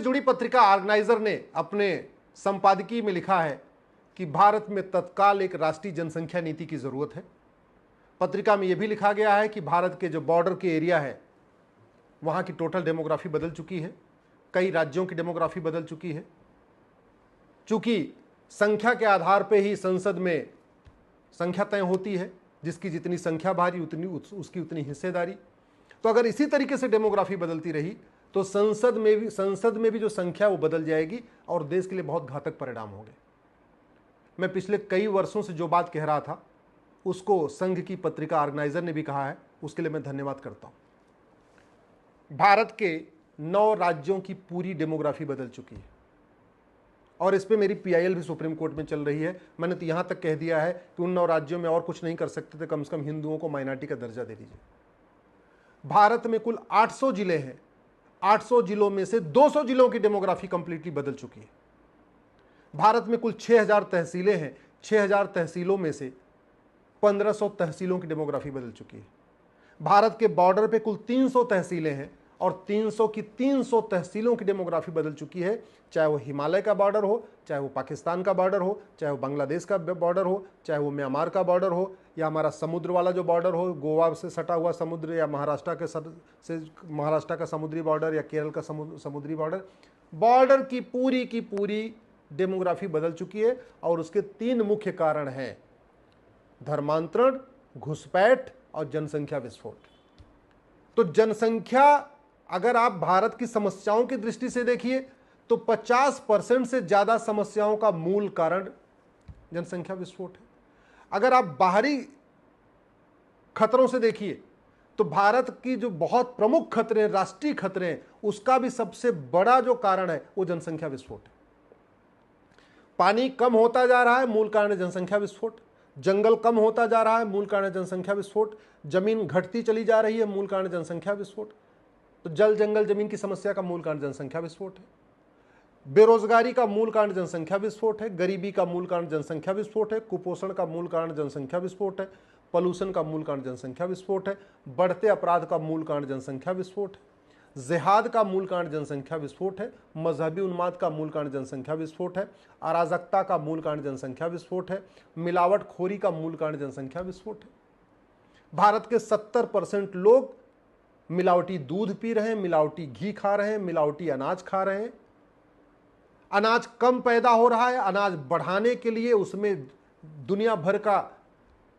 जुड़ी पत्रिका ऑर्गेनाइजर ने अपने संपादकीय में लिखा है कि भारत में तत्काल एक राष्ट्रीय जनसंख्या नीति की जरूरत है। पत्रिका में यह भी लिखा गया है कि भारत के जो बॉर्डर के एरिया है वहां की टोटल डेमोग्राफी बदल चुकी है, कई राज्यों की डेमोग्राफी बदल चुकी है। चूंकि संख्या के आधार पर ही संसद में संख्या तय होती है, जिसकी जितनी संख्या भारी उसकी उतनी हिस्सेदारी। तो अगर इसी तरीके से डेमोग्राफी बदलती रही तो संसद में भी जो संख्या वो बदल जाएगी और देश के लिए बहुत घातक परिणाम होंगे। मैं पिछले कई वर्षों से जो बात कह रहा था उसको संघ की पत्रिका ऑर्गेनाइजर ने भी कहा है, उसके लिए मैं धन्यवाद करता हूं। भारत के 9 राज्यों की पूरी डेमोग्राफी बदल चुकी है और इस पे मेरी पीआईएल भी सुप्रीम कोर्ट में चल रही है। मैंने तो यहां तक कह दिया है कि उन 9 राज्यों में और कुछ नहीं कर सकते थे, कम से कम हिंदुओं को माइनॉरिटी का दर्जा दे दीजिए। भारत में कुल 800 जिले हैं, 800 जिलों में से 200 जिलों की डेमोग्राफी कंप्लीटली बदल चुकी है। भारत में कुल 6000 तहसीलें हैं, 6000 तहसीलों में से 1500 तहसीलों की डेमोग्राफी बदल चुकी है। भारत के बॉर्डर पे कुल 300 तहसीलें हैं और 300 की 300 तहसीलों की डेमोग्राफी बदल चुकी है। चाहे वो हिमालय का बॉर्डर हो, चाहे वो पाकिस्तान का बॉर्डर हो, चाहे वो बांग्लादेश का बॉर्डर हो, चाहे वो म्यांमार का बॉर्डर हो, या हमारा समुद्र वाला जो बॉर्डर हो, गोवा से सटा हुआ समुद्र, या महाराष्ट्र का समुद्री बॉर्डर, या केरल का समुद्री बॉर्डर की पूरी डेमोग्राफी बदल चुकी है। और उसके 3 मुख्य कारण हैं: धर्मांतरण, घुसपैठ और जनसंख्या विस्फोट। तो जनसंख्या, अगर आप भारत की समस्याओं की दृष्टि से देखिए तो 50% से ज्यादा समस्याओं का मूल कारण जनसंख्या विस्फोट है। अगर आप बाहरी खतरों से देखिए तो भारत की जो बहुत प्रमुख खतरे, राष्ट्रीय खतरे हैं, उसका भी सबसे बड़ा जो कारण है वो जनसंख्या विस्फोट है। पानी कम होता जा रहा है, मूल कारण है जनसंख्या विस्फोट। जंगल कम होता जा रहा है, मूल कारण है जनसंख्या विस्फोट। जमीन घटती चली जा रही है, मूल कारण जनसंख्या विस्फोट। तो जल जंगल जमीन की समस्या का मूल कारण जनसंख्या विस्फोट है। बेरोजगारी का मूल कारण जनसंख्या विस्फोट है। गरीबी का मूल कारण जनसंख्या विस्फोट है। कुपोषण का मूल कारण जनसंख्या विस्फोट है। पॉल्यूशन का मूल कारण जनसंख्या विस्फोट है। बढ़ते अपराध का मूल कारण जनसंख्या विस्फोट है। जिहाद का मूल कारण जनसंख्या विस्फोट है। मजहबी उन्माद का मूल कारण जनसंख्या विस्फोट है। अराजकता का मूल कारण जनसंख्या विस्फोट है। मिलावटखोरी का मूल कारण जनसंख्या विस्फोट है। भारत के 70% लोग मिलावटी दूध पी रहे हैं, मिलावटी घी खा रहे हैं, मिलावटी अनाज खा रहे हैं। अनाज कम पैदा हो रहा है, अनाज बढ़ाने के लिए उसमें दुनिया भर का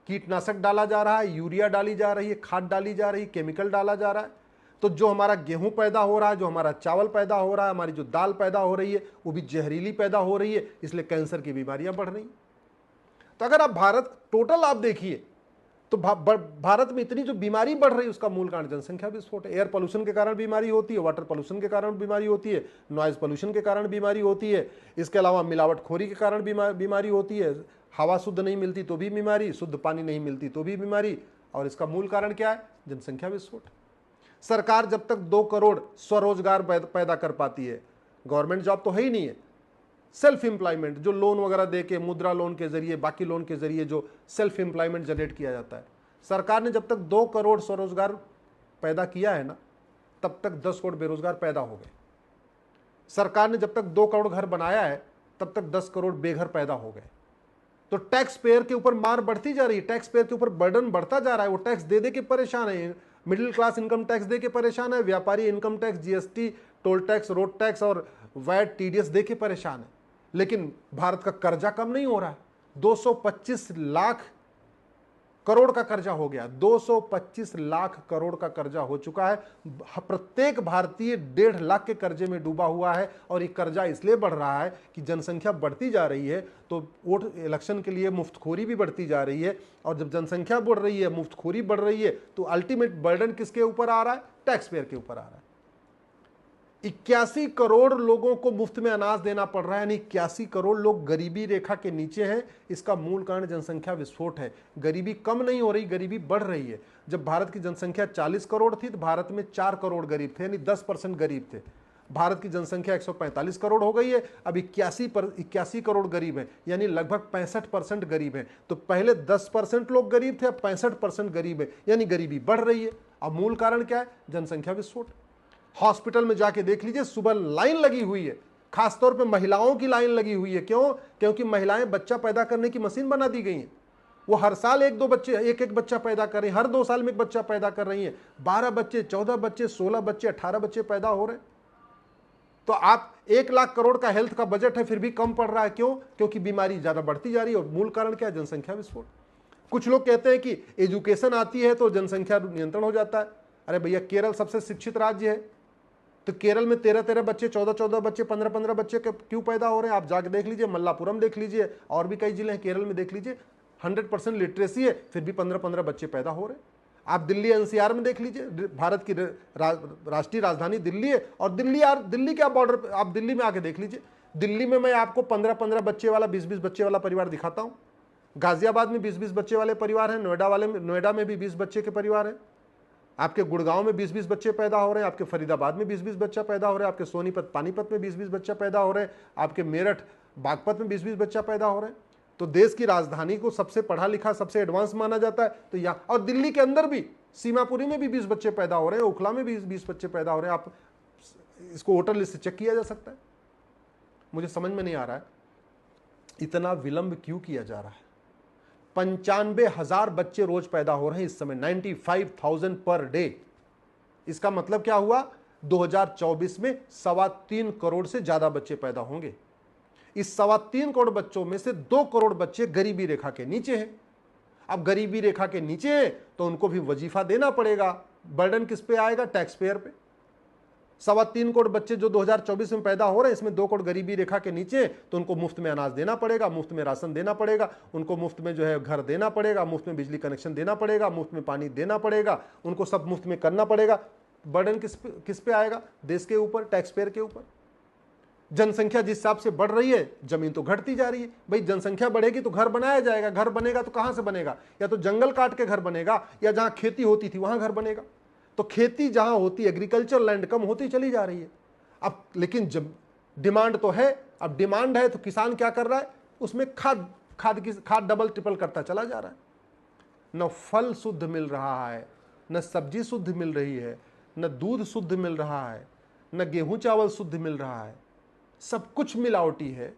कीटनाशक डाला जा रहा है, यूरिया डाली जा रही है, खाद डाली जा रही है, केमिकल डाला जा रहा है। तो जो हमारा गेहूं पैदा हो रहा है, जो हमारा चावल पैदा हो रहा है, हमारी जो दाल पैदा हो रही है, वो भी जहरीली पैदा हो रही है, इसलिए कैंसर की बीमारियां बढ़ रही हैं। तो अगर आप भारत टोटल आप देखिए तो भारत में इतनी जो बीमारी बढ़ रही है उसका मूल कारण जनसंख्या विस्फोट है। एयर पोल्यूशन के कारण बीमारी होती है, वाटर पोल्यूशन के कारण बीमारी होती है, नॉइज पोल्यूशन के कारण बीमारी होती है, इसके अलावा मिलावटखोरी के कारण बीमारी होती है। हवा शुद्ध नहीं मिलती तो भी बीमारी, शुद्ध पानी नहीं मिलती तो भी बीमारी। और इसका मूल कारण क्या है? जनसंख्या विस्फोट। सरकार जब तक 2 करोड़ स्वरोजगार पैदा कर पाती है, गवर्नमेंट जॉब तो है ही नहीं है, सेल्फ एम्प्लॉयमेंट जो लोन वगैरह देके, मुद्रा लोन के जरिए, बाकी लोन के जरिए जो सेल्फ एम्प्लॉयमेंट जनरेट किया जाता है, सरकार ने जब तक 2 करोड़ स्वरोजगार पैदा किया है ना, तब तक 10 करोड़ बेरोजगार पैदा हो गए। सरकार ने जब तक 2 करोड़ घर बनाया है तब तक 10 करोड़ बेघर पैदा हो गए। तो टैक्स पेयर के ऊपर मार बढ़ती जा रही है, टैक्स पेयर के ऊपर बर्डन बढ़ता जा रहा है। वो टैक्स दे दे के परेशान है, मिडिल क्लास इनकम टैक्स दे के परेशान है, व्यापारी income tax, GST, toll tax, road tax और वैट, टीडीएस दे के परेशान है। लेकिन भारत का कर्जा कम नहीं हो रहा है। 225 लाख करोड़ का कर्जा हो गया, 225 लाख करोड़ का कर्जा हो चुका है। प्रत्येक भारतीय 1.5 लाख के कर्जे में डूबा हुआ है। और ये कर्जा इसलिए बढ़ रहा है कि जनसंख्या बढ़ती जा रही है तो वोट इलेक्शन के लिए मुफ्तखोरी भी बढ़ती जा रही है। और जब जनसंख्या बढ़ रही है, मुफ्तखोरी बढ़ रही है, तो अल्टीमेट बर्डन किसके ऊपर आ रहा है? टैक्स पेयर के ऊपर आ रहा है। 81 करोड़ लोगों को मुफ्त में अनाज देना पड़ रहा है, यानी 81 करोड़ लोग गरीबी रेखा के नीचे हैं। इसका मूल कारण जनसंख्या विस्फोट है। गरीबी कम नहीं हो रही, गरीबी बढ़ रही है। जब भारत की जनसंख्या 40 करोड़ थी तो भारत में 4 करोड़ गरीब थे, यानी 10% गरीब थे। भारत की जनसंख्या 145 करोड़ हो गई है, अब 81 करोड़ गरीब हैं, यानी लगभग 65% गरीब हैं। तो पहले 10% लोग गरीब थे, अब 65% गरीब है, यानी गरीबी बढ़ रही है। अब मूल कारण क्या है? जनसंख्या विस्फोट। हॉस्पिटल में जाके देख लीजिए, सुबह लाइन लगी हुई है, खासतौर पे महिलाओं की लाइन लगी हुई है। क्यों? क्योंकि महिलाएं बच्चा पैदा करने की मशीन बना दी गई हैं। वो हर साल एक एक बच्चा पैदा कर रही है, हर 2 साल में एक बच्चा पैदा कर रही है। 12 बच्चे, 14 बच्चे, 16 बच्चे, 18 बच्चे पैदा हो रहे हैं। तो आप 1 लाख करोड़ का हेल्थ का बजट है, फिर भी कम पड़ रहा है। क्यों? क्योंकि बीमारी ज्यादा बढ़ती जा रही है। और मूल कारण क्या है? जनसंख्या विस्फोट। कुछ लोग कहते हैं कि एजुकेशन आती है तो जनसंख्या नियंत्रण हो जाता है। अरे भैया, केरल सबसे शिक्षित राज्य है, तो केरल में 13-13 बच्चे, 14-14 बच्चे, 15-15 बच्चे क्यों पैदा हो रहे हैं? आप जाके देख लीजिए, मल्लापुरम देख लीजिए, और भी कई जिले हैं केरल में, देख लीजिए 100% लिटरेसी है, फिर भी 15-15 बच्चे पैदा हो रहे हैं। आप दिल्ली एनसीआर में देख लीजिए, भारत की राष्ट्रीय राजधानी दिल्ली है, और दिल्ली के आप बॉर्डर, आप दिल्ली में आके देख लीजिए, दिल्ली में मैं आपको 15-15 बच्चे वाला, 20-20 बच्चे वाला परिवार दिखाता हूँ। गाजियाबाद में 20-20 बच्चे वाले परिवार हैं, नोएडा में भी 20 बच्चे के परिवार हैं। आपके गुड़गांव में 20-20 बच्चे पैदा हो रहे हैं, आपके फरीदाबाद में 20-20 बच्चा पैदा हो रहा है, आपके सोनीपत पानीपत में 20-20 बच्चा पैदा हो रहे हैं, आपके मेरठ बागपत में 20-20 बच्चा पैदा हो रहे हैं। तो देश की राजधानी को सबसे पढ़ा लिखा, सबसे एडवांस माना जाता है। तो यहाँ, और दिल्ली के अंदर भी, सीमापुरी में भी 20 बच्चे पैदा हो रहे हैं, ओखला में भी 20 बच्चे पैदा हो रहे हैं। आप इसको वोटर लिस्ट से चेक किया जा सकता है। मुझे समझ में नहीं आ रहा है इतना विलंब क्यों किया जा रहा है। 95,000 बच्चे रोज पैदा हो रहे हैं इस समय, 95,000 पर डे। इसका मतलब क्या हुआ? 2024 में 3.25 करोड़ से ज्यादा बच्चे पैदा होंगे। इस 3.25 करोड़ बच्चों में से 2 करोड़ बच्चे गरीबी रेखा के नीचे हैं। अब गरीबी रेखा के नीचे हैं तो उनको भी वजीफा देना पड़ेगा। बर्डन किस पे आएगा? टैक्स पेयर पे। 3.25 करोड़ बच्चे जो 2024 में पैदा हो रहे हैं, इसमें 2 करोड़ गरीबी रेखा के नीचे, तो उनको मुफ्त में अनाज देना पड़ेगा, मुफ्त में राशन देना पड़ेगा, उनको मुफ्त में जो है घर देना पड़ेगा, मुफ्त में बिजली कनेक्शन देना पड़ेगा, मुफ्त में पानी देना पड़ेगा, उनको सब मुफ्त में करना पड़ेगा। बर्डन किस पे आएगा? देश के ऊपर, टैक्स पेयर के ऊपर। जनसंख्या जिस हिसाब से बढ़ रही है, जमीन तो घटती जा रही है। भाई जनसंख्या बढ़ेगी तो घर बनाया जाएगा, घर बनेगा तो कहां से बनेगा? या तो जंगल काट के घर बनेगा, या जहां खेती होती थी वहां घर बनेगा। तो खेती जहां होती, एग्रीकल्चर लैंड कम होती चली जा रही है। अब लेकिन जब डिमांड तो है, अब डिमांड है तो किसान क्या कर रहा है? उसमें खाद डबल ट्रिपल करता चला जा रहा है। न फल शुद्ध मिल रहा है, न सब्जी शुद्ध मिल रही है, न दूध शुद्ध मिल रहा है, न गेहूं चावल शुद्ध मिल रहा है। सब कुछ मिलावटी है।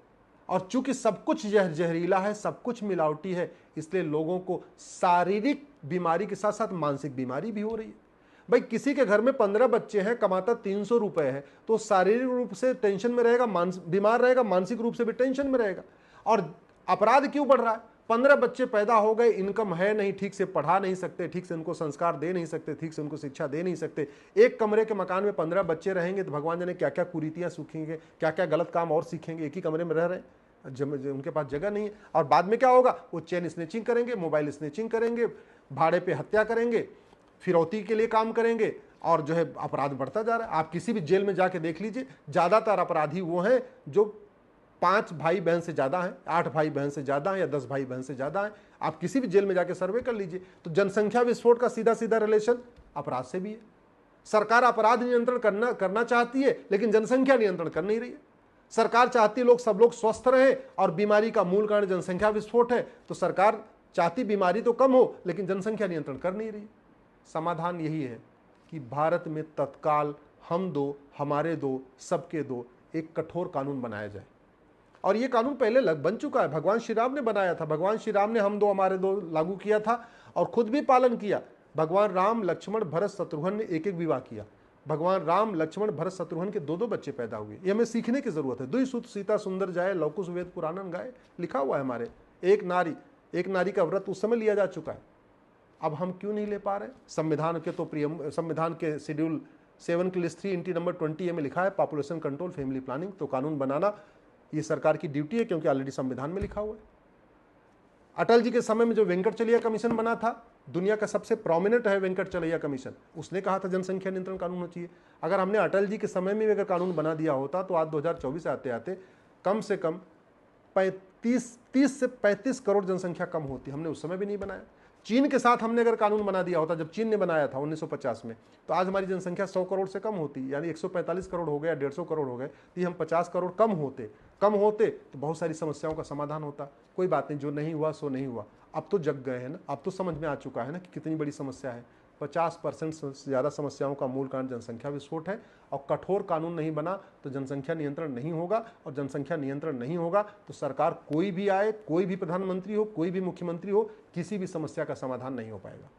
और चूंकि सब कुछ जहरीला है, सब कुछ मिलावटी है, इसलिए लोगों को शारीरिक बीमारी के साथ साथ मानसिक बीमारी भी हो रही है। भाई किसी के घर में 15 बच्चे हैं, कमाता 300 रुपए है, तो शारीरिक रूप से टेंशन में रहेगा, बीमार रहेगा, मानसिक रूप से भी टेंशन में रहेगा। और अपराध क्यों बढ़ रहा है? 15 बच्चे पैदा हो गए, इनकम है नहीं, ठीक से पढ़ा नहीं सकते, ठीक से उनको संस्कार दे नहीं सकते, ठीक से उनको शिक्षा दे नहीं सकते। एक कमरे के मकान में 15 बच्चे रहेंगे तो भगवान जाने क्या क्या कुरीतियां सीखेंगे, क्या क्या गलत काम और सीखेंगे। एक ही कमरे में रह रहे हैं, उनके पास जगह नहीं है। और बाद में क्या होगा? वो चेन स्नेचिंग करेंगे, मोबाइल स्नेचिंग करेंगे, भाड़े पे हत्या करेंगे, फिरौती के लिए काम करेंगे, और जो है अपराध बढ़ता जा रहा है। आप किसी भी जेल में जाके देख लीजिए, ज्यादातर अपराधी वो हैं जो 5 भाई बहन से ज्यादा हैं, 8 भाई बहन से ज्यादा हैं, या 10 भाई बहन से ज्यादा हैं। आप किसी भी जेल में जाके सर्वे कर लीजिए। तो जनसंख्या विस्फोट का सीधा सीधा रिलेशन अपराध से भी है। सरकार अपराध नियंत्रण करना चाहती है, लेकिन जनसंख्या नियंत्रण कर नहीं रही है। सरकार चाहती है सब लोग स्वस्थ रहें, और बीमारी का मूल कारण जनसंख्या विस्फोट है। तो सरकार चाहती बीमारी तो कम हो, लेकिन जनसंख्या नियंत्रण कर नहीं रही। समाधान यही है कि भारत में तत्काल हम दो, हमारे दो, सबके दो, एक कठोर कानून बनाया जाए। और ये कानून पहले बन चुका है, भगवान श्री राम ने बनाया था। भगवान श्री राम ने हम दो हमारे दो लागू किया था, और खुद भी पालन किया। भगवान राम, लक्ष्मण, भरत, शत्रुघ्न ने एक एक विवाह किया। भगवान राम, लक्ष्मण, भरत, शत्रुघ्न के 2-2 बच्चे पैदा हुए। ये हमें सीखने की जरूरत है। दुई सुत सीता सुंदर जाए, लवकुश वेद पुराणन गाए, लिखा हुआ है हमारे। एक नारी का व्रत उस समय लिया जा चुका है। अब हम क्यों नहीं ले पा रहे? संविधान के तो संविधान के शेड्यूल 7 के लिस्ट 3 इंटी नंबर 20A में लिखा है पॉपुलेशन कंट्रोल, फैमिली प्लानिंग। तो कानून बनाना ये सरकार की ड्यूटी है, क्योंकि ऑलरेडी संविधान में लिखा हुआ है। अटल जी के समय में जो वेंकटचलैया कमीशन बना था, दुनिया का सबसे प्रोमिनेंट है वेंकटचलैया कमीशन, उसने कहा था जनसंख्या नियंत्रण कानून होना चाहिए। अगर हमने अटल जी के समय में अगर कानून बना दिया होता तो आज 2024 आते आते कम से कम 30 से 35 करोड़ जनसंख्या कम होती। हमने उस समय भी नहीं बनाया। चीन के साथ हमने अगर कानून बना दिया होता, जब चीन ने बनाया था 1950 में, तो आज हमारी जनसंख्या 100 करोड़ से कम होती, यानी 145 करोड़ हो गया, 150 करोड़ हो गए। तो हम 50 करोड़ कम होते तो बहुत सारी समस्याओं का समाधान होता। कोई बात नहीं, जो नहीं हुआ सो नहीं हुआ। अब तो जग गए हैं ना, अब तो समझ में आ चुका है ना कि कितनी बड़ी समस्या है। 50% से ज़्यादा समस्याओं का मूल कारण जनसंख्या विस्फोट है। और कठोर कानून नहीं बना तो जनसंख्या नियंत्रण नहीं होगा, और जनसंख्या नियंत्रण नहीं होगा तो सरकार कोई भी आए, कोई भी प्रधानमंत्री हो, कोई भी मुख्यमंत्री हो, किसी भी समस्या का समाधान नहीं हो पाएगा।